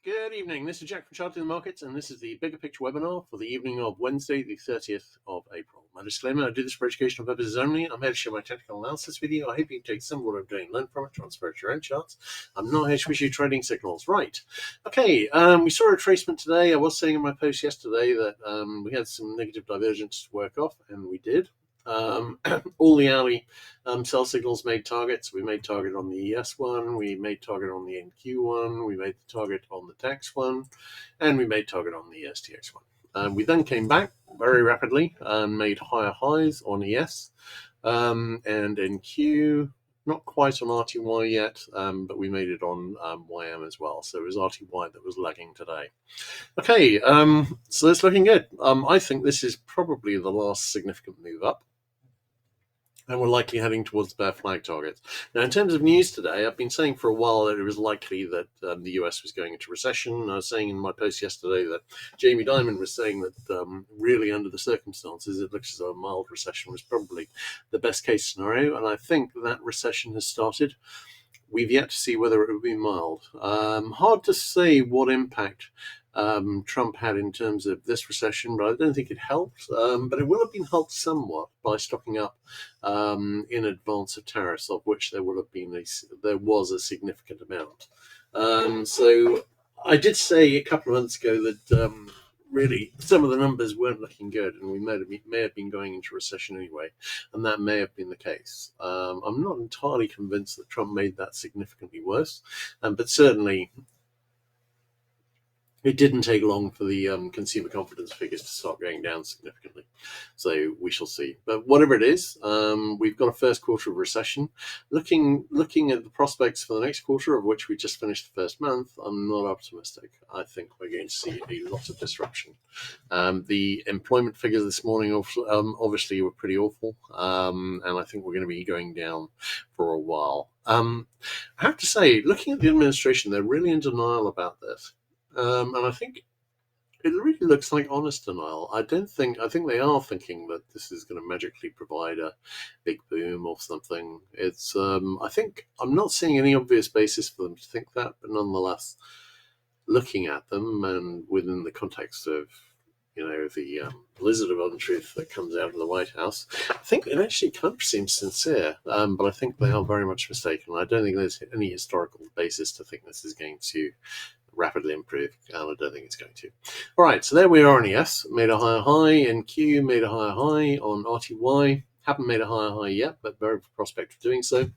Good evening. This is Jack from Charting the Markets, and this is the Bigger Picture webinar for the evening of Wednesday, the 30th of April. My disclaimer, I do this for educational purposes only. I'm here to share my technical analysis with you. I hope you can take some of what I'm doing, learn from it, transfer it to your own charts. I'm not here to issue trading signals. Right. Okay, we saw a retracement today. I was saying in my post yesterday that we had some negative divergence to work off, and we did. All the hourly sell signals made targets. We made target on the ES one, we made target on the NQ one, we made the target on the DAX one, and we made target on the STX one. We then came back very rapidly and made higher highs on ES and NQ. Not quite on RTY yet, but we made it on YM as well. So it was RTY that was lagging today. Okay, so it's looking good. I think this is probably the last significant move up, and we're likely heading towards bear flag targets. Now, in terms of news today, I've been saying for a while that it was likely that the US was going into recession. I was saying in my post yesterday that Jamie Dimon was saying that really under the circumstances, it looks as though a mild recession was probably the best case scenario, and I think that recession has started. We've yet to see whether it will be mild. Hard to say what impact Trump had in terms of this recession, but I don't think it helped. But it will have been helped somewhat by stocking up in advance of tariffs, of which there was a significant amount. So I did say a couple of months ago that really some of the numbers weren't looking good, and we may have been going into recession anyway, and that may have been the case. I'm not entirely convinced that Trump made that significantly worse, but certainly it didn't take long for the consumer confidence figures to start going down significantly. So we shall see. But whatever it is, we've got a first quarter of recession. Looking at the prospects for the next quarter, of which we just finished the first month, I'm not optimistic. I think we're going to see a lot of disruption. The employment figures this morning obviously were pretty awful, and I think we're going to be going down for a while. I have to say, looking at the administration, they're really in denial about this. And I think it really looks like honest denial. I think they are thinking that this is going to magically provide a big boom or something. It's I think I'm not seeing any obvious basis for them to think that, but nonetheless, looking at them and within the context of the blizzard of untruth that comes out of the White House, I think it actually kind of seems sincere, but I think they are very much mistaken. I don't think there's any historical basis to think this is going to rapidly improve, and I don't think it's going to. All right, so there we are on ES. Made a higher high. NQ made a higher high. On RTY, haven't made a higher high yet, but very prospect of doing so.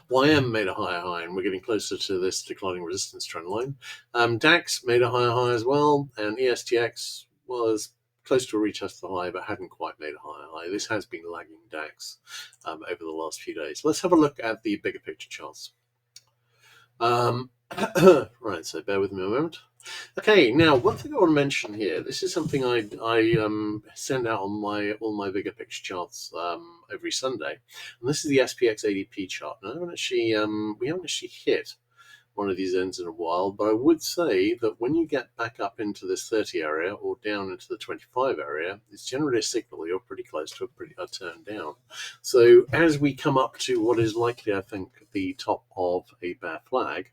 YM made a higher high, and we're getting closer to this declining resistance trend line. DAX made a higher high as well, and ESTX was close to a retest of the high, but hadn't quite made a higher high. This has been lagging DAX over the last few days. Let's have a look at the bigger picture charts. Right, so bear with me a moment. Okay, now one thing I want to mention here. This is something I send out on all my bigger picture charts every Sunday, and this is the SPX ADP chart. Now, we haven't actually hit one of these ends in a while, but I would say that when you get back up into this 30 area or down into the 25 area, it's generally a signal you're pretty close to a turn down. So as we come up to what is likely, I think, the top of a bear flag,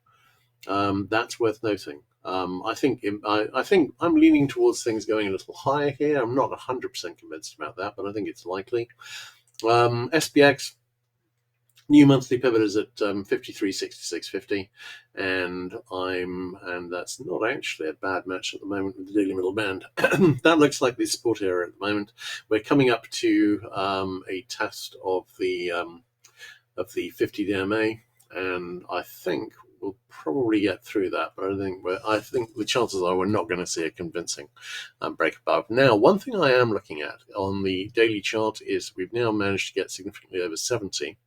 that's worth noting. I think I'm leaning towards things going a little higher here. I'm not 100% convinced about that, but I think it's likely. SPX new monthly pivot is at 53.6650, and that's not actually a bad match at the moment with the daily middle band. That looks like the support area at the moment. We're coming up to a test of the 50 DMA, and I think we'll probably get through that, but I think the chances are we're not going to see a convincing break above. Now, one thing I am looking at on the daily chart is we've now managed to get significantly over 70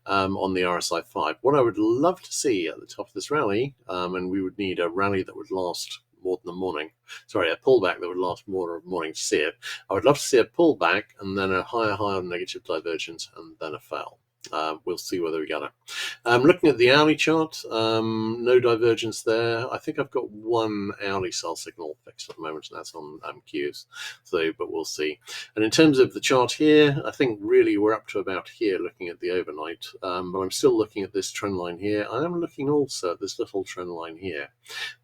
on the RSI 5. What I would love to see at the top of this rally, and we would need a rally that would last more than the morning. Sorry, a pullback that would last more than a morning to see it. I would love to see a pullback and then a higher high on negative divergence and then a fail. We'll see whether we get it. Looking at the hourly chart, no divergence there. I think I've got one hourly sell signal fixed at the moment, and that's on Qs. So, but we'll see. And in terms of the chart here, I think really we're up to about here looking at the overnight. But I'm still looking at this trend line here. I am looking also at this little trend line here.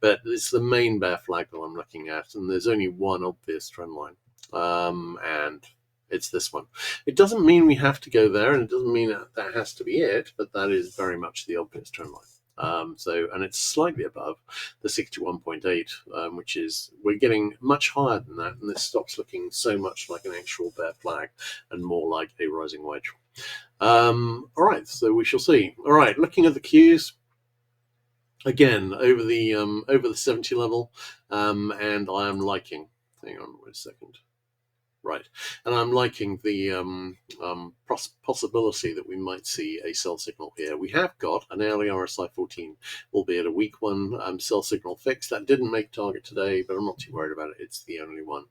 But it's the main bear flag that I'm looking at, and there's only one obvious trend line. And it's this one. It doesn't mean we have to go there, and it doesn't mean that has to be it, but that is very much the obvious trend line. And it's slightly above the 61.8, which is, we're getting much higher than that, and this stops looking so much like an actual bear flag and more like a rising wedge. All right, so we shall see. All right, looking at the Qs. Again, over the 70 level, and I am liking. Hang on a second. Right, and I'm liking the possibility that we might see a sell signal here. We have got an early RSI 14, albeit a weak one, sell signal fixed. That didn't make target today, but I'm not too worried about it. It's the only one.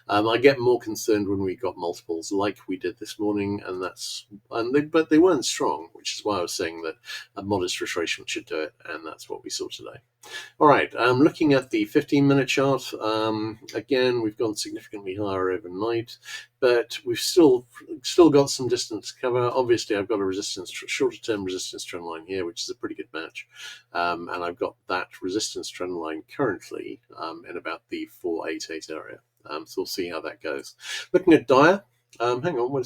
I get more concerned when we got multiples like we did this morning, but they weren't strong, which is why I was saying that a modest retracement should do it, and that's what we saw today. All right, looking at the 15-minute chart, again, we've gone significantly higher overnight, but we've still got some distance to cover. Obviously, I've got a shorter-term resistance trend line here, which is a pretty good match, and I've got that resistance trend line currently in about the 488 area. So we'll see how that goes. Looking at Dire, hang on,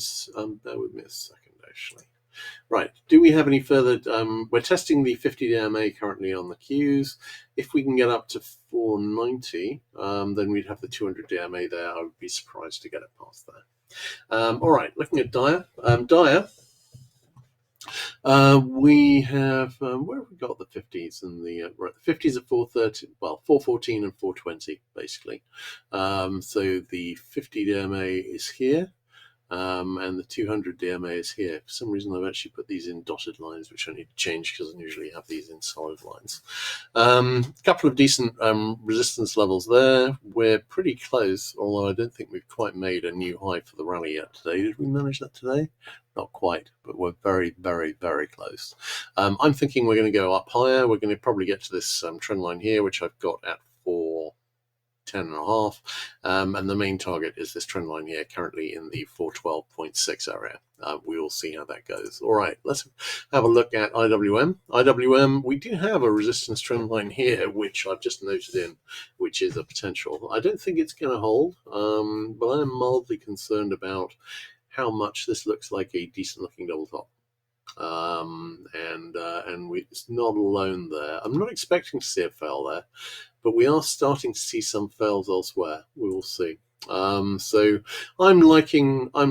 bear with me a second, actually. Right, do we have any further? We're testing the 50 DMA currently on the Qs. If we can get up to 490, then we'd have the 200 DMA there. I would be surprised to get it past there. All right, looking at Dire. We have, where have we got the 50s and the 50s at 430, well, 414 and 420, basically. So the 50 DMA is here. And the 200 DMA is here. For some reason, I've actually put these in dotted lines, which I need to change because I usually have these in solid lines. A couple of decent resistance levels there. We're pretty close, although I don't think we've quite made a new high for the rally yet today. Did we manage that today? Not quite, but we're very, very, very close. I'm thinking we're going to go up higher. We're going to probably get to this trend line here, which I've got at 410.5, and the main target is this trend line here, currently in the 412.6 area. We will see how that goes. All right, let's have a look at IWM. IWM, we do have a resistance trend line here, which I've just noted in, which is a potential. I don't think it's going to hold, but I'm mildly concerned about how much this looks like a decent looking double top. It's not alone there. I'm not expecting to see a fail there, but we are starting to see some fails elsewhere. We will see. So I'm liking a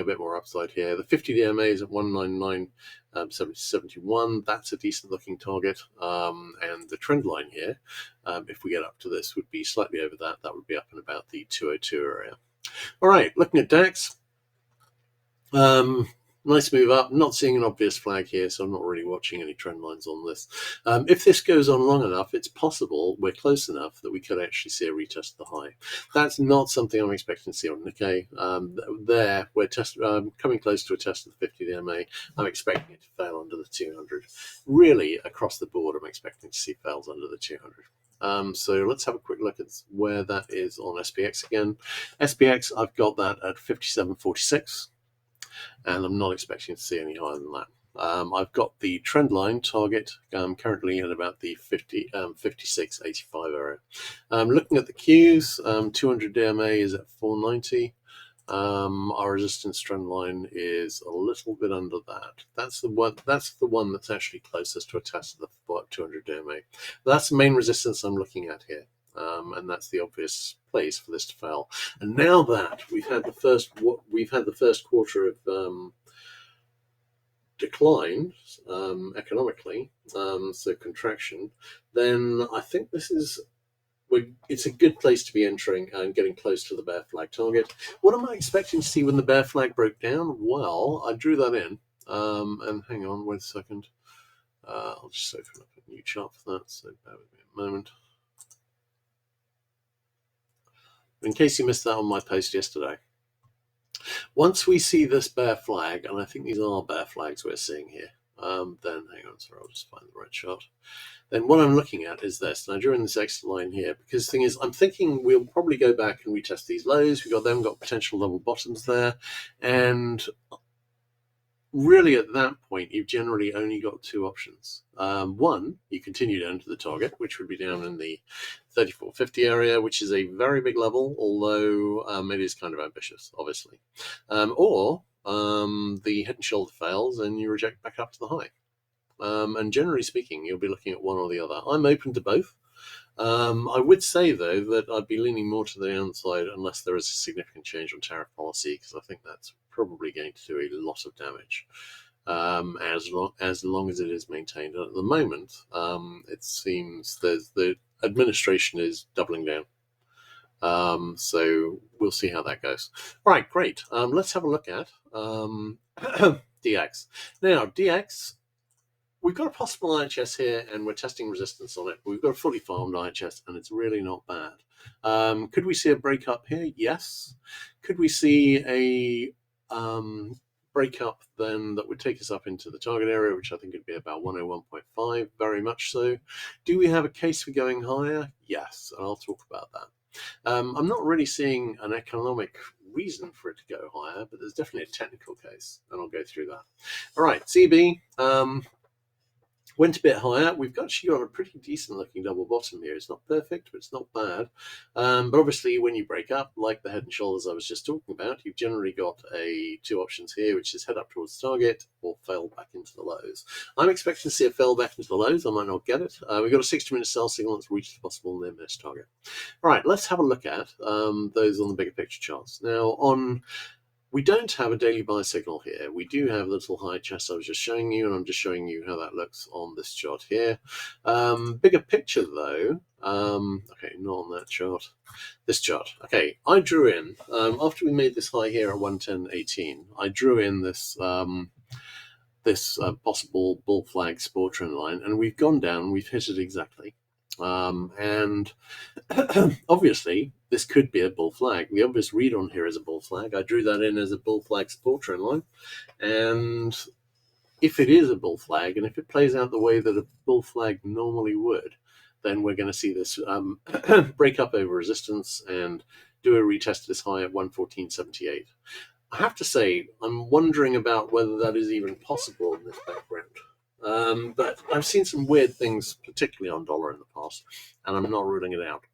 bit more upside here. The 50 DMA is at 199.71. That's a decent looking target. And the trend line here, if we get up to this, would be slightly over that. That would be up in about the 202 area. All right, looking at DAX. Nice move up. Not seeing an obvious flag here, so I'm not really watching any trend lines on this. If this goes on long enough, it's possible we're close enough that we could actually see a retest of the high. That's not something I'm expecting to see on Nikkei. There, we're coming close to a test of the 50 DMA. I'm expecting it to fail under the 200. Really, across the board, I'm expecting to see fails under the 200. So let's have a quick look at where that is on SPX again. SPX, I've got that at 57.46. And I'm not expecting to see any higher than that. I've got the trend line target currently at about the 56.85 area. Looking at the Qs, 200 DMA is at 490. Our resistance trend line is a little bit under that. That's the one that's actually closest to a test of the 200 DMA. That's the main resistance I'm looking at here. And that's the obvious place for this to fail. And now that we've had the first quarter of decline economically, so contraction, then I think it's a good place to be entering and getting close to the bear flag target. What am I expecting to see when the bear flag broke down? Well, I drew that in, and hang on 1 second. I'll just open up a new chart for that. So bear with me a moment. In case you missed that on my post yesterday, Once we see this bear flag, and I think these are bear flags we're seeing here, then hang on, sorry, I'll just find the right chart. Then what I'm looking at is this. Now, during this extra line here, because the thing is, I'm thinking we'll probably go back and retest these lows. We've got potential level bottoms there. And really at that point, you've generally only got two options. One, you continue down to the target, which would be down in the 3450 area, which is a very big level, although it is kind of ambitious, obviously. Or the head and shoulder fails and you reject back up to the high. And generally speaking, you'll be looking at one or the other. I'm open to both. I would say, though, that I'd be leaning more to the downside unless there is a significant change on tariff policy, because I think that's probably going to do a lot of damage as long as it is maintained. And at the moment, it seems the administration is doubling down. So we'll see how that goes. All right, great. Let's have a look at DX. Now, DX, we've got a possible IHS here, and we're testing resistance on it. But we've got a fully farmed IHS, and it's really not bad. Could we see a break up here? Yes. Could we see a break up then that would take us up into the target area, which I think would be about 101.5? Very much so. Do we have a case for going higher? Yes, and I'll talk about that. I'm not really seeing an economic reason for it to go higher, but there's definitely a technical case, and I'll go through that. All right, CB. Went a bit higher. We've actually got a pretty decent looking double bottom here. It's not perfect, but it's not bad. But obviously, when you break up, like the head and shoulders I was just talking about, you've generally got two options here, which is head up towards the target or fail back into the lows. I'm expecting to see a fail back into the lows. I might not get it. We've got a 60-minute sell signal that's reached the possible near miss target. All right, let's have a look at those on the bigger picture charts. Now, we don't have a daily buy signal here. We do have the little high chest I was just showing you, and I'm just showing you how that looks on this chart here. Bigger picture, though. Okay, not on that chart. This chart. Okay, I drew in, after we made this high here at 110.18, I drew in this possible bull flag support trend line, and we've gone down, we've hit it exactly. And obviously, this could be a bull flag. The obvious read on here is a bull flag. I drew that in as a bull flag support trend line. And if it is a bull flag, and if it plays out the way that a bull flag normally would, then we're going to see this break up over resistance and do a retest of this high at 114.78. I have to say, I'm wondering about whether that is even possible in this background. But I've seen some weird things, particularly on dollar in the past, and I'm not ruling it out.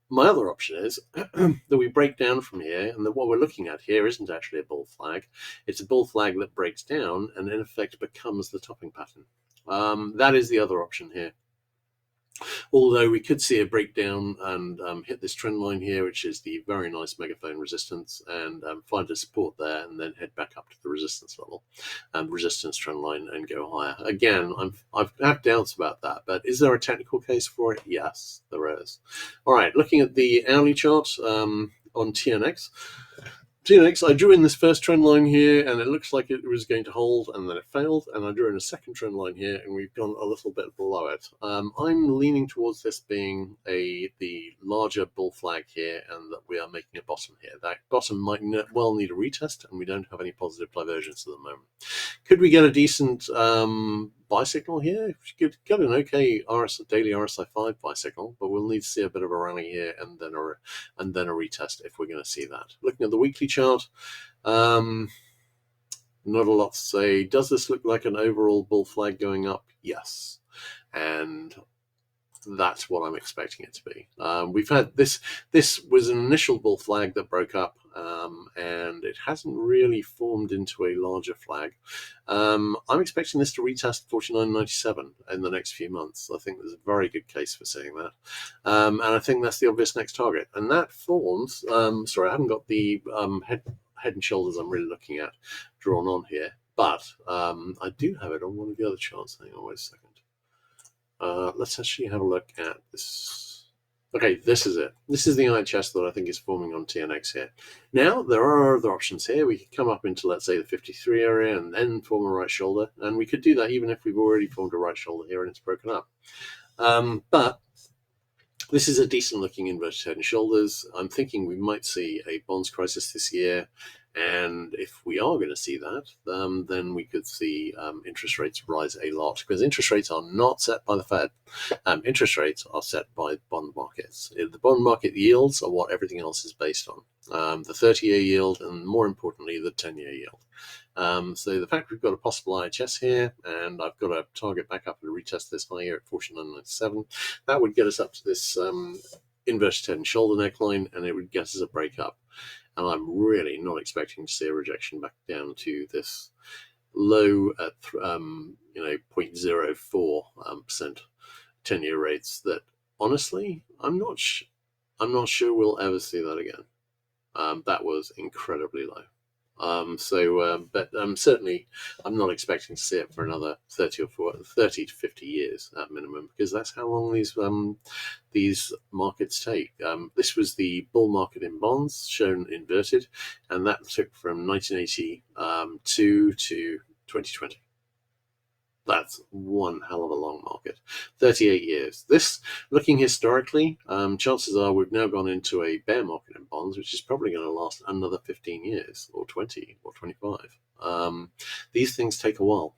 My other option is that we break down from here, and that what we're looking at here isn't actually a bull flag. It's a bull flag that breaks down and in effect becomes the topping pattern. That is the other option here. Although we could see a breakdown and hit this trend line here, which is the very nice megaphone resistance, and find a support there, and then head back up to the resistance level and resistance trend line and go higher. Again, I have doubts about that, but is there a technical case for it? Yes, there is. All right, looking at the hourly chart on TNX. I drew in this first trend line here, and it looks like it was going to hold, and then it failed, and I drew in a second trend line here, and we've gone a little bit below it. I'm leaning towards this being the larger bull flag here, and that we are making a bottom here. That bottom might well need a retest, and we don't have any positive divergence at the moment. Could we get a decent buy signal here? We could get an okay daily RSI 5 buy signal, but we'll need to see a bit of a rally here and then a retest if we're going to see that. Looking at the weekly chart, not a lot to say. Does this look like an overall bull flag going up? Yes, and that's what I'm expecting it to be. We've had this was an initial bull flag that broke up, and it hasn't really formed into a larger flag. I'm expecting this to retest 49.97 in the next few months. I think there's a very good case for saying that, and I think that's the obvious next target. And that forms, sorry, I haven't got the head and shoulders I'm really looking at drawn on here, but I do have it on one of the other charts. Hang on, wait a second. Let's actually have a look at this. Okay, this is it. This is the IHS that I think is forming on TNX here. Now, there are other options here. We could come up into, let's say, the 53 area and then form a right shoulder. And we could do that even if we've already formed a right shoulder here and it's broken up. But this is a decent looking inverted head and shoulders. I'm thinking we might see a bonds crisis this year. And if we are going to see that, then we could see interest rates rise a lot, because interest rates are not set by the Fed. Interest rates are set by bond markets. The bond market yields are what everything else is based on. The 30-year yield, and more importantly, the 10-year yield. So the fact we've got a possible IHS here, and I've got a target back up and retest this high here at 49.97, that would get us up to this inverted head and shoulder neckline, and it would get us a break up. And I'm really not expecting to see a rejection back down to this low at 0.04% 10-year rates. That honestly, I'm not sure we'll ever see that again. That was incredibly low. But certainly I'm not expecting to see it for another 30 to 50 years at minimum, because that's how long these markets take. This was the bull market in bonds, shown inverted, and that took from 1982 to 2020. That's one hell of a long market, 38 years. This, looking historically, chances are we've now gone into a bear market in bonds, which is probably going to last another 15 years, or 20, or 25. These things take a while.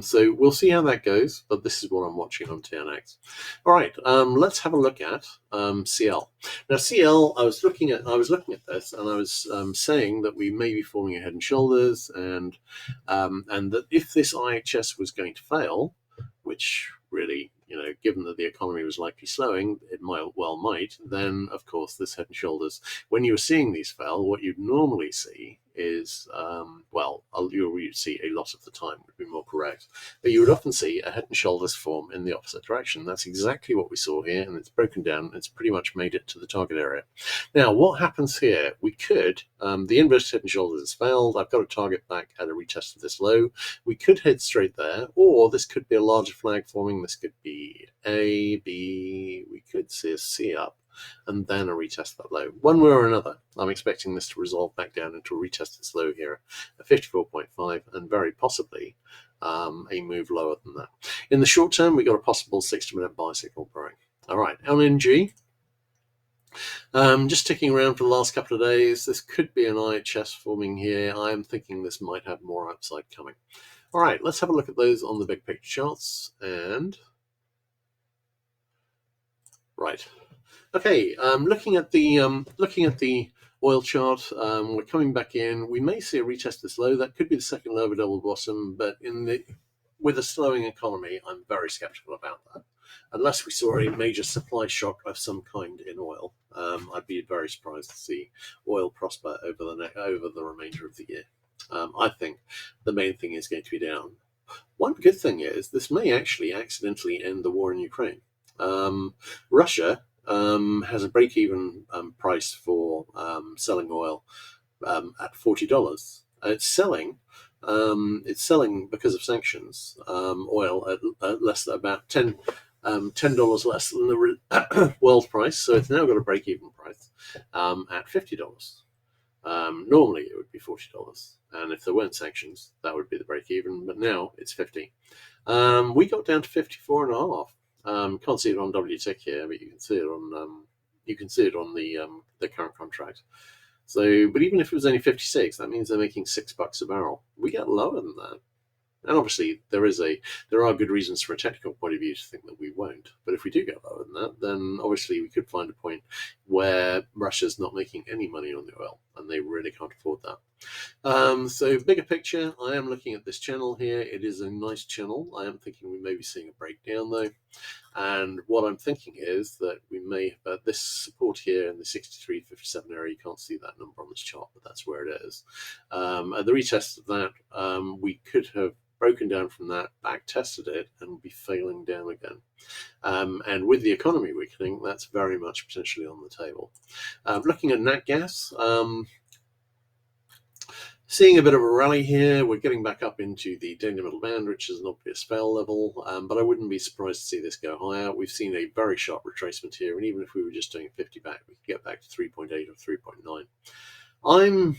So we'll see how that goes, but this is what I'm watching on TNX. All right, let's have a look at CL. Now, CL, I was looking at this, and I was saying that we may be forming a head and shoulders, and that if this IHS was going to fail, which really, given that the economy was likely slowing, it might, then of course this head and shoulders, when you're seeing these fail, what you'd normally see is, you'd see a lot of the time, would be more correct, but you would often see a head and shoulders form in the opposite direction. That's exactly what we saw here, and it's broken down. It's pretty much made it to the target area. Now, what happens here? We could, the inverted head and shoulders has failed. I've got a target back at a retest of this low. We could head straight there, or this could be a larger flag forming. This could be A, B. We could see a C up, and then a retest that low. One way or another, I'm expecting this to resolve back down into a retest this low here at 54.5, and very possibly a move lower than that. In the short term, we got a possible 60-minute buy signal growing. All right, LNG. Just ticking around for the last couple of days. This could be an IHS forming here. I am thinking this might have more upside coming. All right, let's have a look at those on the big picture charts. And right. Okay, looking at the oil chart, we're coming back in. We may see a retest this low. That could be the second low of a double bottom, but with a slowing economy, I'm very skeptical about that. Unless we saw a major supply shock of some kind in oil, I'd be very surprised to see oil prosper over the remainder of the year. I think the main thing is going to be down. One good thing is this may actually accidentally end the war in Ukraine. Russia has a break-even price for selling oil at $40. It's selling because of sanctions oil at less than about $10 less than the world price. So it's now got a break-even price at $50. Normally it would be $40, and if there weren't sanctions, that would be the break-even. But now it's 50. We got down to 54.5. Can't see it on WTIC here, but you can see it on the current contract. So, but even if it was only 56, that means they're making $6 a barrel. We get lower than that, and obviously there are good reasons from a technical point of view to think that we won't. But if we do get lower than that, then obviously we could find a point where Russia's not making any money on the oil, and they really can't afford that. So bigger picture, I am looking at this channel here. It is a nice channel. I am thinking we may be seeing a breakdown though. And what I'm thinking is that we may have this support here in the 63.57 area. You can't see that number on this chart, but that's where it is. At the retest of that, we could have broken down from that, back tested it, and be failing down again. And with the economy weakening, that's very much potentially on the table. Looking at nat gas, seeing a bit of a rally here. We're getting back up into the daily middle band, which is an obvious fail level, but I wouldn't be surprised to see this go higher. We've seen a very sharp retracement here, and even if we were just doing 50 back, we could get back to 3.8 or 3.9. I'm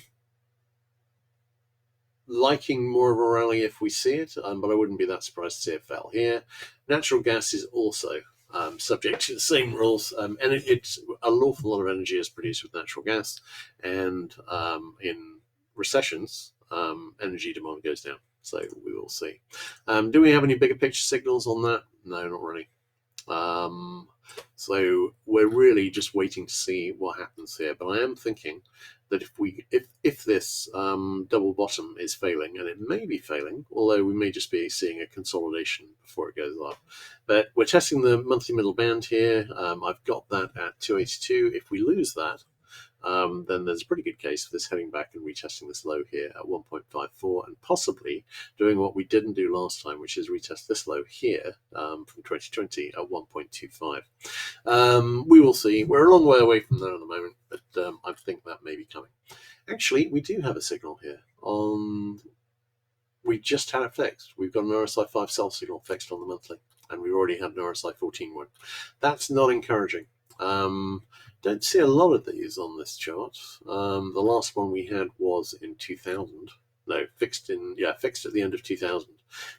liking more of a rally if we see it, but I wouldn't be that surprised to see it fail here. Natural gas is also subject to the same rules, and it's an awful lot of energy is produced with natural gas, and in recessions, energy demand goes down. So we will see. Do we have any bigger picture signals on that? No, not really. So we're really just waiting to see what happens here. But I am thinking that if this double bottom is failing, and it may be failing, although we may just be seeing a consolidation before it goes up. But we're testing the monthly middle band here. I've got that at 282. If we lose that, then there's a pretty good case for this heading back and retesting this low here at 1.54 and possibly doing what we didn't do last time, which is retest this low here from 2020 at 1.25. We will see. We're a long way away from that at the moment, but I think that may be coming. Actually, we do have a signal here. We just had it fixed. We've got an RSI 5 sell signal fixed on the monthly, and we already had an RSI 14 one. That's not encouraging. Don't see a lot of these on this chart. The last one we had was in 2000. No, fixed at the end of 2000.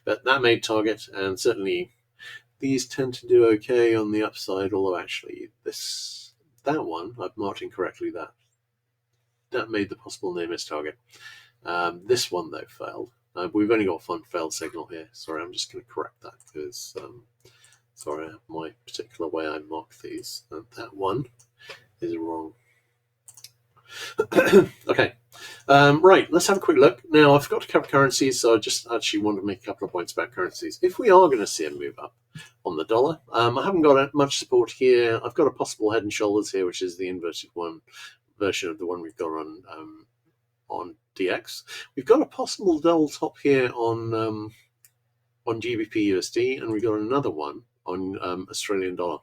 But that made target, and certainly these tend to do okay on the upside, although actually that one, I've marked incorrectly, that made the possible near miss target. This one, though, failed. We've only got one failed signal here. Sorry, I'm just going to correct that because, sorry, I have my particular way I mark these. And that one is wrong. Okay. Right, let's have a quick look. Now, I forgot to cover currencies, so I just actually want to make a couple of points about currencies. If we are going to see a move up on the dollar, I haven't got much support here. I've got a possible head and shoulders here, which is the inverted one version of the one we've got on DX. We've got a possible double top here on GBP USD, and we've got another one on Australian dollar.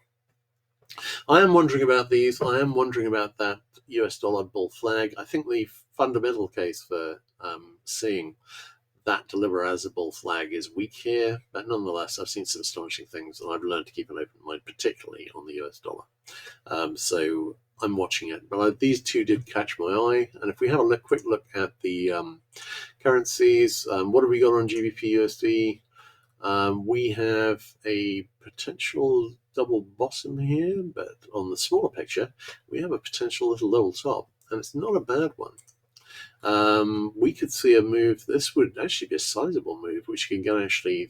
I am wondering about these. I am wondering about that US dollar bull flag. I think the fundamental case for seeing that deliver as a bull flag is weak here, but nonetheless, I've seen some astonishing things, and I've learned to keep an open mind, particularly on the US dollar. So I'm watching it. But these two did catch my eye, and if we have a quick look at the currencies, what have we got on GBP USD? We have a potential double bottom here, but on the smaller picture, we have a potential little double top, and it's not a bad one. We could see a move. This would actually be a sizable move, which can get GBP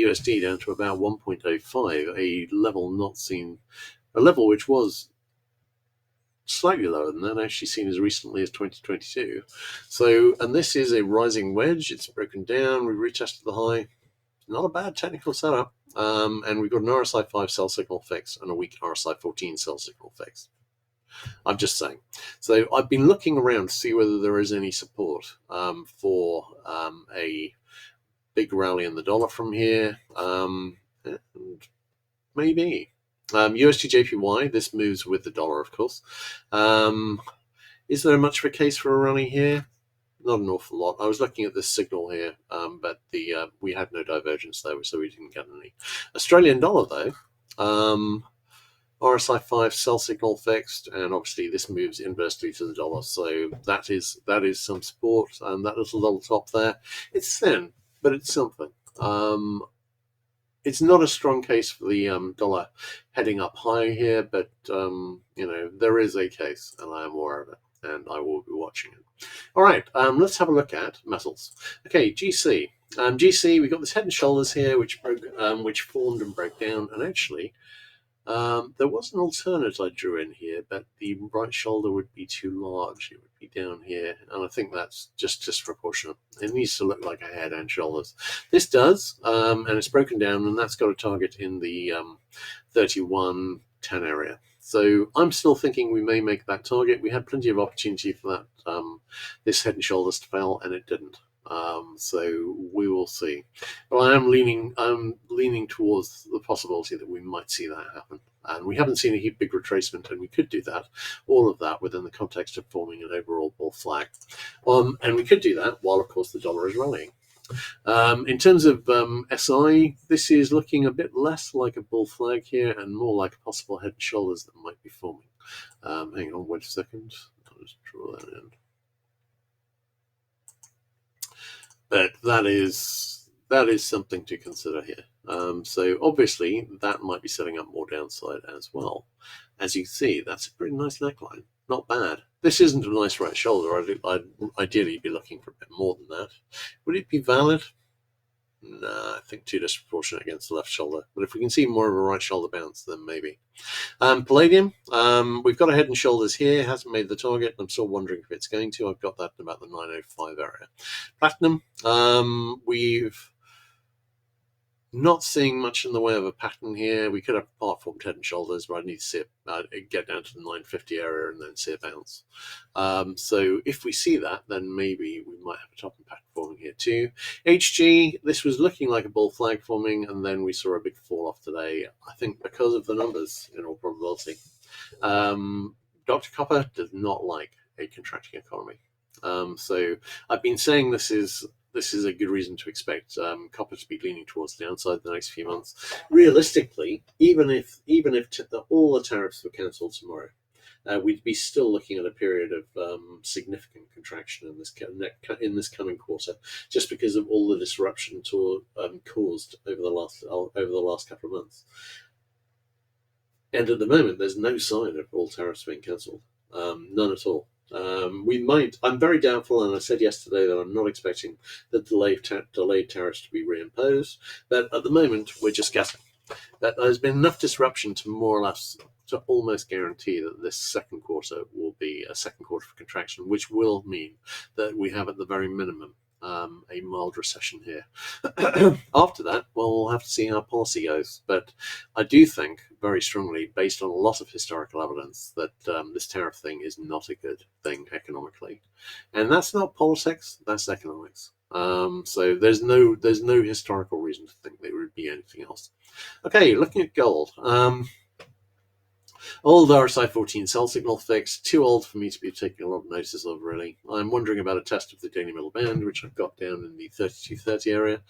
USD down to about 1.05, a level which was slightly lower than that, actually seen as recently as 2022. So, and this is a rising wedge. It's broken down. We retested the high. Not a bad technical setup. And we've got an RSI 5 sell signal fix and a weak RSI 14 sell signal fix. I'm just saying. So I've been looking around to see whether there is any support for a big rally in the dollar from here. And maybe. USD JPY, this moves with the dollar, of course. Is there much of a case for a rally here? Not an awful lot. I was looking at this signal here, but we had no divergence there, so we didn't get any. Australian dollar, though, RSI 5 sell signal fixed, and obviously this moves inversely to the dollar, so that is some support. That little double top there, it's thin, but it's something. It's not a strong case for the dollar heading up high here, but there is a case, and I am aware of it, and I will be watching it. All right, let's have a look at metals. Okay, GC. GC, we've got this head and shoulders here, which formed and broke down, and actually, there was an alternate I drew in here, but the right shoulder would be too large. It would be down here, and I think that's just disproportionate. It needs to look like a head and shoulders. This does, and it's broken down, and that's got a target in the 31.10 area. So I'm still thinking we may make that target. We had plenty of opportunity for that this head and shoulders to fail, and it didn't. So we will see. But I am leaning towards the possibility that we might see that happen. And we haven't seen a big retracement, and we could do that, all of that within the context of forming an overall bull flag. And we could do that while, of course, the dollar is rallying. In terms of SI, this is looking a bit less like a bull flag here and more like a possible head and shoulders that might be forming. Hang on, wait a second. I'll just draw that in. But that is something to consider here. So obviously that might be setting up more downside as well. As you can see, that's a pretty nice neckline. not bad. This isn't a nice right shoulder. I'd ideally be looking for a bit more than that. Would it be valid? Nah, I think too disproportionate against the left shoulder. But if we can see more of a right shoulder bounce, then maybe. Palladium, we've got a head and shoulders here. Hasn't made the target. I'm still wondering if it's going to. I've got that in about the 905 area. Platinum, we've not seeing much in the way of a pattern here. We could have part formed head and shoulders, but I need to see it get down to the 950 area and then see a bounce. So if we see that, then maybe we might have a top and pattern forming here too. HG, this was looking like a bull flag forming, and then we saw a big fall off today, I think because of the numbers in all probability. Dr. Copper does not like a contracting economy. So I've been saying this is a good reason to expect copper to be leaning towards the downside the next few months. Realistically, even if all the tariffs were cancelled tomorrow, we'd be still looking at a period of significant contraction in this coming quarter, just because of all the disruption caused over the last couple of months. And at the moment, there's no sign of all tariffs being cancelled, none at all. I'm very doubtful, and I said yesterday that I'm not expecting the delayed tariffs to be reimposed, but at the moment we're just guessing. But there's been enough disruption to more or less to almost guarantee that this second quarter will be a second quarter of contraction, which will mean that we have at the very minimum a mild recession here. After that, well, we'll have to see how policy goes. But I do think very strongly, based on a lot of historical evidence, that this tariff thing is not a good thing economically, and that's not politics, that's economics. So there's no historical reason to think there would be anything else. Okay, looking at gold. Old RSI 14 sell signal fixed, too old for me to be taking a lot of notice of, really. I'm wondering about a test of the daily middle band, which I've got down in the 3230 area.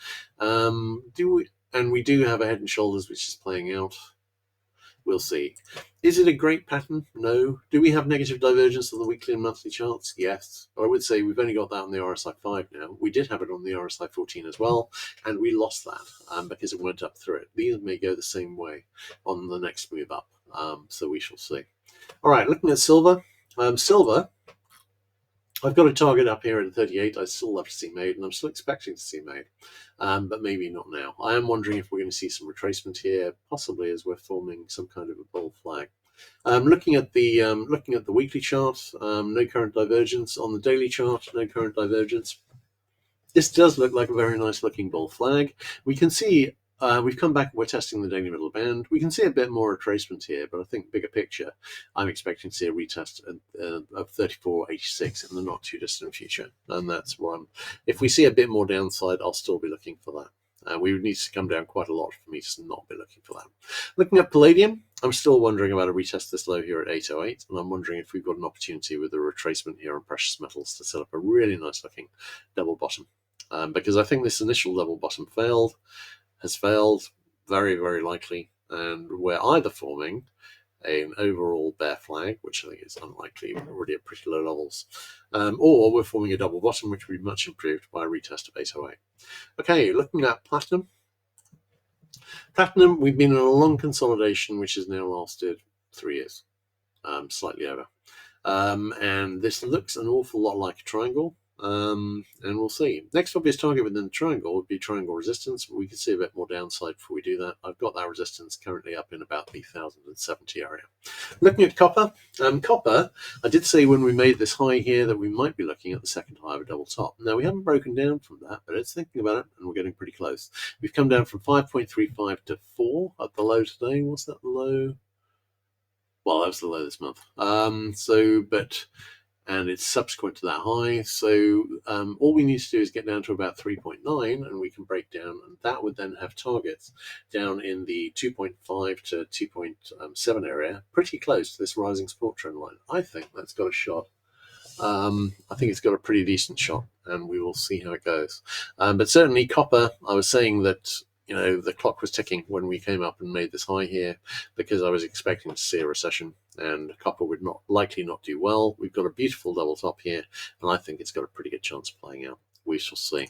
We do have a head and shoulders which is playing out. We'll see. Is it a great pattern? No. Do we have negative divergence on the weekly and monthly charts? Yes. But I would say we've only got that on the RSI 5 now. We did have it on the RSI 14 as well, and we lost that because it went up through it. These may go the same way on the next move up. So we shall see. All right, looking at silver. Silver, I've got a target up here at 38. I still love to see made, and I'm still expecting to see made, but maybe not now. I am wondering if we're going to see some retracement here, possibly as we're forming some kind of a bull flag. Looking at the weekly chart, no current divergence. On the daily chart, no current divergence. This does look like a very nice looking bull flag. We can see we've come back, we're testing the daily middle band. We can see a bit more retracement here, but I think bigger picture, I'm expecting to see a retest of 34.86 in the not too distant future. And that's one. If we see a bit more downside, I'll still be looking for that. We would need to come down quite a lot for me to not be looking for that. Looking at palladium, I'm still wondering about a retest this low here at 808, and I'm wondering if we've got an opportunity with a retracement here on precious metals to set up a really nice looking double bottom. Because I think this initial double bottom has failed, very, very likely, and we're either forming an overall bear flag, which I think is unlikely, we're already at pretty low levels, or we're forming a double bottom, which would be much improved by a retest of 808. Okay, looking at platinum. Platinum, we've been in a long consolidation, which has now lasted 3 years, slightly over. And this looks an awful lot like a triangle. And we'll see. Next obvious target within the triangle would be triangle resistance, but we can see a bit more downside before we do that. I've got that resistance currently up in about the 1070 area. Looking at copper, copper, I did say when we made this high here that we might be looking at the second high of a double top. Now we haven't broken down from that, but it's thinking about it, and we're getting pretty close. We've come down from 5.35 to 4 at the low today. What's that low? Well, that was the low this month. And it's subsequent to that high. So all we need to do is get down to about 3.9 and we can break down, and that would then have targets down in the 2.5 to 2.7 area, pretty close to this rising support trend line. I think that's got a shot. I think it's got a pretty decent shot, and we will see how it goes. But certainly copper, I was saying that the clock was ticking when we came up and made this high here, because I was expecting to see a recession and copper would likely not do well. We've got a beautiful double top here, and I think it's got a pretty good chance of playing out. We shall see.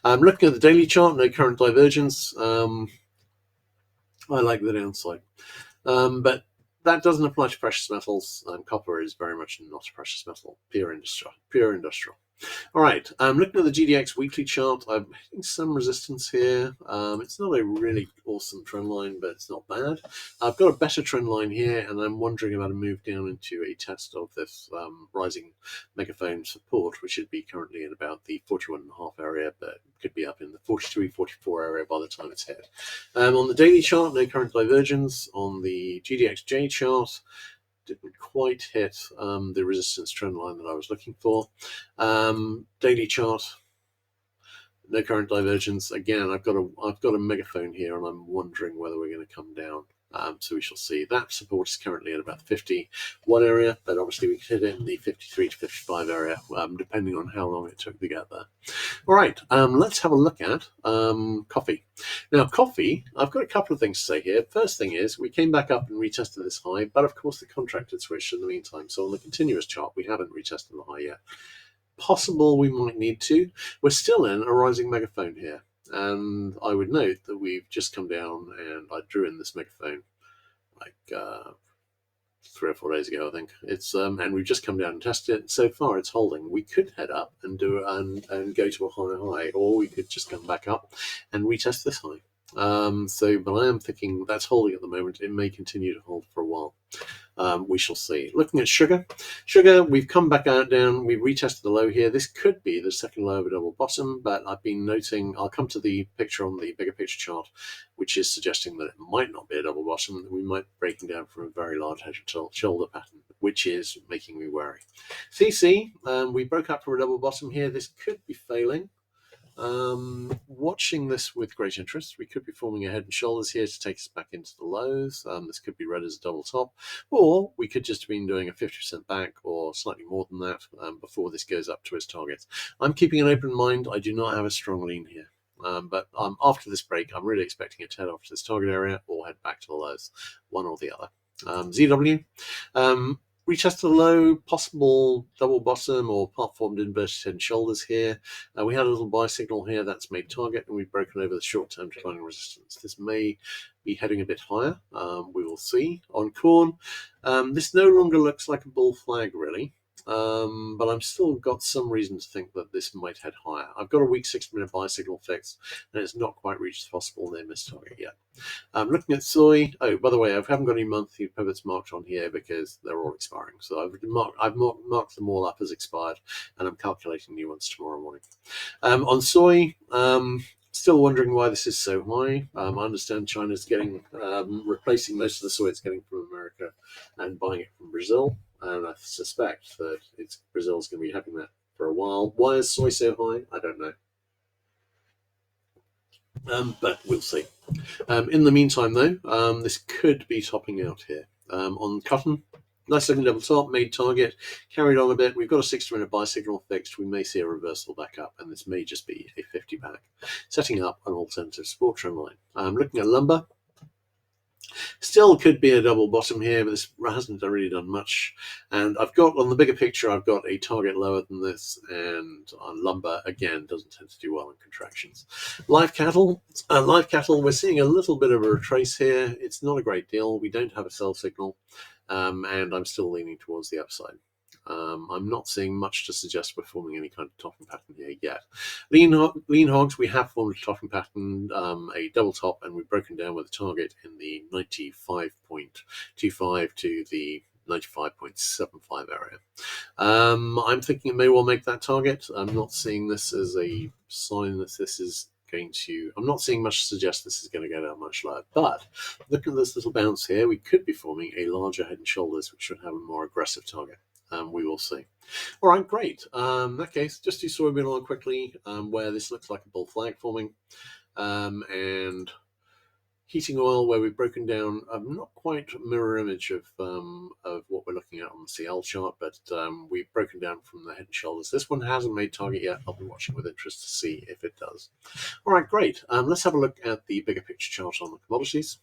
Looking at the daily chart, no current divergence. I like the downside. But that doesn't apply to precious metals. Copper is very much not a precious metal, pure industrial. All right, looking at the GDX weekly chart, I'm hitting some resistance here. It's not a really awesome trend line, but it's not bad. I've got a better trend line here, and I'm wondering about a move down into a test of this rising megaphone support, which should be currently in about the 41.5 area, but could be up in the 43, 44 area by the time it's hit. On the daily chart, no current divergence. On the GDXJ chart, didn't quite hit the resistance trend line that I was looking for. Daily chart, no current divergence. Again, I've got a megaphone here, and I'm wondering whether we're going to come down. So we shall see. That support is currently at about the 51 area, but obviously we could hit it in the 53 to 55 area, depending on how long it took to get there. All right, let's have a look at coffee. Now, coffee, I've got a couple of things to say here. First thing is, we came back up and retested this high, but of course the contract had switched in the meantime. So on the continuous chart, we haven't retested the high yet. Possible we might need to. We're still in a rising megaphone here. And I would note that we've just come down, and I drew in this megaphone like 3 or 4 days ago, I think. It's and we've just come down and tested it. So far, it's holding. We could head up and do and go to a high, or we could just come back up and retest this high. But I am thinking that's holding at the moment. It may continue to hold for a while. We shall see. Looking at sugar, we've come back down. We've retested the low here. This could be the second low of a double bottom, but I've been noting, I'll come to the picture on the bigger picture chart, which is suggesting that it might not be a double bottom, that we might be breaking down from a very large head and shoulder pattern, which is making me wary. CC, we broke up for a double bottom here. This could be failing. Watching this with great interest. We could be forming a head and shoulders here to take us back into the lows. This could be read as a double top, or we could just have been doing a 50% back or slightly more than that before this goes up to its target. I'm keeping an open mind. I do not have a strong lean here. But after this break, I'm really expecting it to head off to this target area or head back to the lows, one or the other. ZW. Retest the low, possible double bottom or part-formed inverted head and shoulders here. We had a little buy signal here that's made target, and we've broken over the short-term declining resistance. This may be heading a bit higher. We will see. On corn, this no longer looks like a bull flag, really. But I've still got some reason to think that this might head higher. I've got a weak 6-minute buy signal fixed, and it's not quite reached the possible near miss target yet. Looking at soy. Oh, by the way, I haven't got any monthly pivots marked on here because they're all expiring. So I've marked them all up as expired, and I'm calculating new ones tomorrow morning. On soy, still wondering why this is so high. I understand China's getting replacing most of the soy it's getting from America and buying it from Brazil. And I suspect that Brazil's going to be having that for a while. Why is soy so high? I don't know. But we'll see. In the meantime, though, this could be topping out here. On cotton, nice looking double top, made target, carried on a bit. We've got a 60-minute buy signal fixed. We may see a reversal back up, and this may just be a 50 back, setting up an alternative support trend line. Looking at lumber. Still could be a double bottom here, but this hasn't really done much. And I've got, on the bigger picture, I've got a target lower than this, and on lumber, again, doesn't tend to do well in contractions. Live cattle, we're seeing a little bit of a retrace here. It's not a great deal. We don't have a sell signal, and I'm still leaning towards the upside. I'm not seeing much to suggest we're forming any kind of topping pattern here yet. Lean hogs, we have formed a topping pattern, a double top, and we've broken down with a target in the 95.25 to the 95.75 area. I'm thinking it may well make that target. I'm not seeing this as a sign that this is going to, I'm not seeing much to suggest this is going to go down much lower, but look at this little bounce here. We could be forming a larger head and shoulders, which should have a more aggressive target. We will see. All right, great. In that case, just do soybean oil quickly, where this looks like a bull flag forming, and heating oil, where we've broken down not quite a mirror image of what we're looking at on the CL chart, but we've broken down from the head and shoulders. This one hasn't made target yet. I'll be watching with interest to see if it does. All right, great. Let's have a look at the bigger picture chart on the commodities.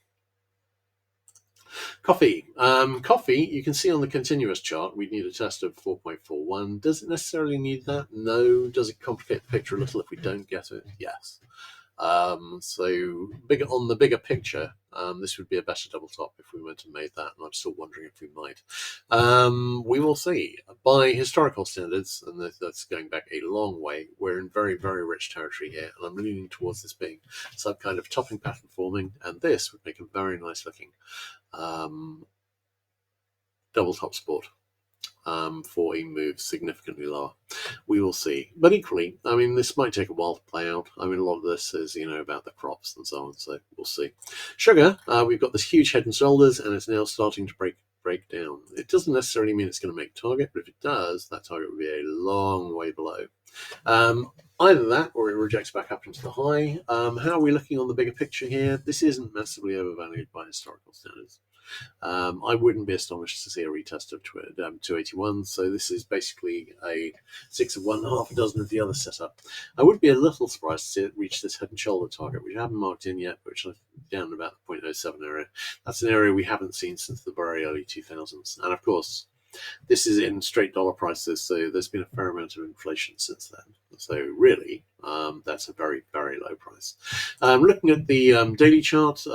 Coffee. Coffee, you can see on the continuous chart, we need a test of 4.41. Does it necessarily need that? No. Does it complicate the picture a little if we don't get it? Yes. So bigger on the bigger picture, this would be a better double top if we went and made that, and I'm still wondering if we might. We will see. By historical standards, and that's going back a long way, we're in very, very rich territory here, and I'm leaning towards this being some kind of topping pattern forming, and this would make a very nice looking double top support for a move significantly lower. We will see. But equally, I mean, this might take a while to play out. I mean, a lot of this is, about the crops and so on, so we'll see. Sugar, we've got this huge head and shoulders, and it's now starting to break down. It doesn't necessarily mean it's going to make target, but if it does, that target will be a long way below. Either that or it rejects back up into the high. How are we looking on the bigger picture here? This isn't massively overvalued by historical standards. I wouldn't be astonished to see a retest of 281. So this is basically a 6 of one, half a dozen of the other setup. I would be a little surprised to see it reach this head and shoulder target, which I haven't marked in yet, which is down about the 0.07 area. That's an area we haven't seen since the very early 2000s. And of course, this is in straight dollar prices, so there's been a fair amount of inflation since then. So really, that's a very, very low price. Looking at the daily chart,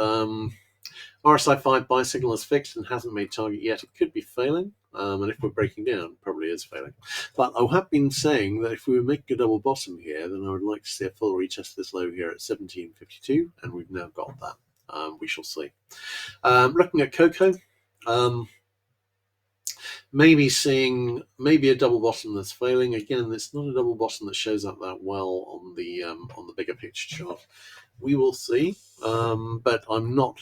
RSI 5 buy signal is fixed and hasn't made target yet. It could be failing, and if we're breaking down, probably is failing. But I have been saying that if we were making a double bottom here, then I would like to see a full retest of this low here at 17.52, and we've now got that. We shall see. Looking at cocoa, maybe a double bottom that's failing. Again, it's not a double bottom that shows up that well on the bigger picture chart. We will see, but I'm not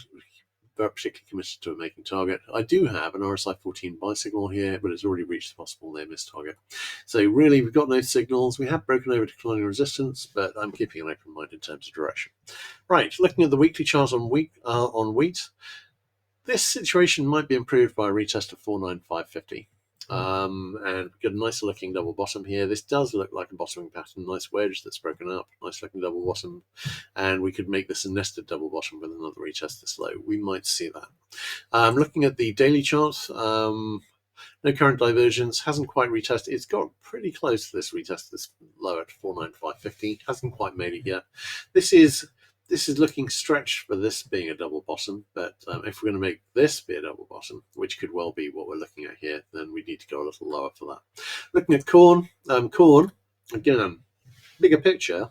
particularly committed to a making target. I do have an RSI 14 buy signal here, but it's already reached the possible near miss target. So really, we've got no signals. We have broken over declining resistance, but I'm keeping an open mind in terms of direction. Right, looking at the weekly chart on wheat, this situation might be improved by a retest of 49550. And get a nice looking double bottom here. This does look like a bottoming pattern, nice wedge that's broken up, nice looking double bottom, and we could make this a nested double bottom with another retest this low. We might see that. Looking at the daily chart, no current divergence, hasn't quite retested. It's got pretty close to this retest, this low at 49550, hasn't quite made it yet. This is looking stretched for this being a double bottom, but if we're going to make this be a double bottom, which could well be what we're looking at here, then we need to go a little lower for that. Looking at corn, again, bigger picture,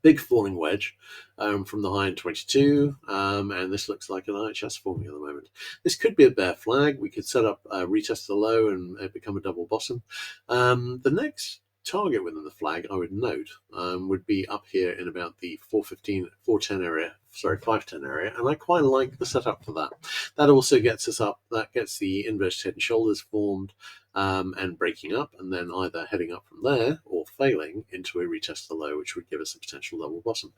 big falling wedge from the high in 22, and this looks like an IHS forming at the moment. This could be a bear flag. We could set up retest the low and become a double bottom. The next target within the flag, I would note, would be up here in about the 510 area, and I quite like the setup for that. That also gets us up, that gets the inverted head and shoulders formed and breaking up, and then either heading up from there or failing into a retest of the low, which would give us a potential double bottom.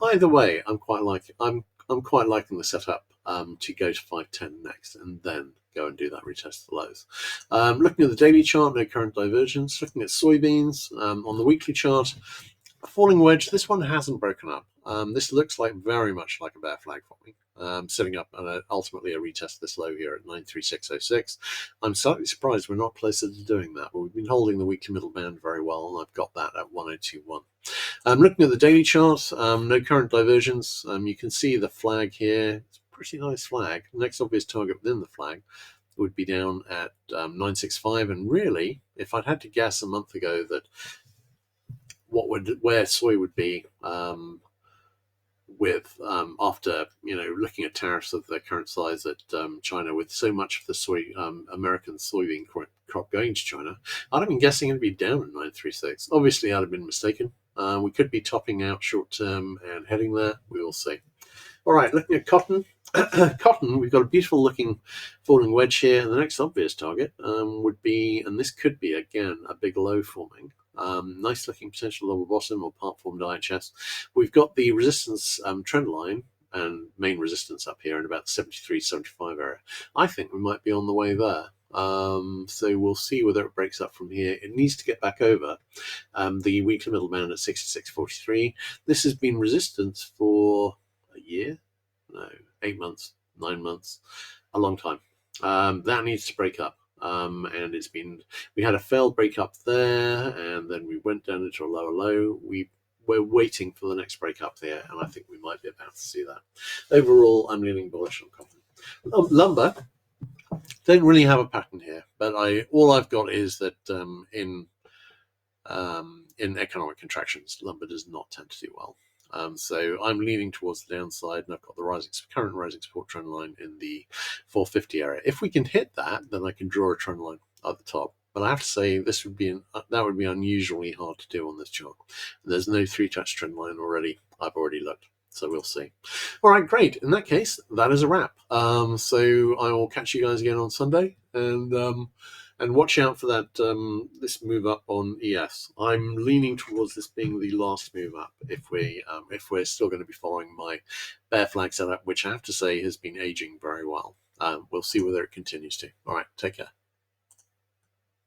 Either way, I'm quite liking the setup to go to 510 next, and then go and do that retest of the lows. Looking at the daily chart, no current divergence. Looking at soybeans on the weekly chart, a falling wedge. This one hasn't broken up. This looks like very much like a bear flag forming, setting up ultimately a retest this low here at 93606. I'm slightly surprised we're not closer to doing that, but we've been holding the weekly middle band very well, and I've got that at 1021. Looking at the daily chart, no current divergence. You can see the flag here. It's a pretty nice flag. The next obvious target within the flag would be down at 965, and really, if I'd had to guess a month ago that where soy would be with after looking at tariffs of the current size at China, with so much of the American soybean crop going to China, I'd have been guessing it'd be down at 936. Obviously, I'd have been mistaken. We could be topping out short term and heading there. We will see. All right, looking at cotton. Cotton, we've got a beautiful looking falling wedge here, and the next obvious target would be, and this could be again a big low forming. Nice looking potential double bottom or part formed IHS. We've got the resistance trend line and main resistance up here in about 73-75 area. I think we might be on the way there. So we'll see whether it breaks up from here. It needs to get back over the weekly middle band at 66.43. This has been resistance for a year? No, 8 months, 9 months, a long time. That needs to break up. And we had a failed break up there, and then we went down into a lower low. We we're waiting for the next break up there, and I think we might be about to see that. Overall, I'm leaning bullish on copper. Lumber, don't really have a pattern here, but all I've got is that in economic contractions, lumber does not tend to do well. So I'm leaning towards the downside, and I've got the current rising support trend line in the 450 area. If we can hit that, then I can draw a trend line at the top. But I have to say, that would be unusually hard to do on this chart. There's no 3-touch trend line already. I've already looked, so we'll see. All right, great. In that case, that is a wrap. So I will catch you guys again on Sunday, and watch out for that this move up on ES. I'm leaning towards this being the last move up if we're still going to be following my bear flag setup, which I have to say has been aging very well. We'll see whether it continues to. All right, take care.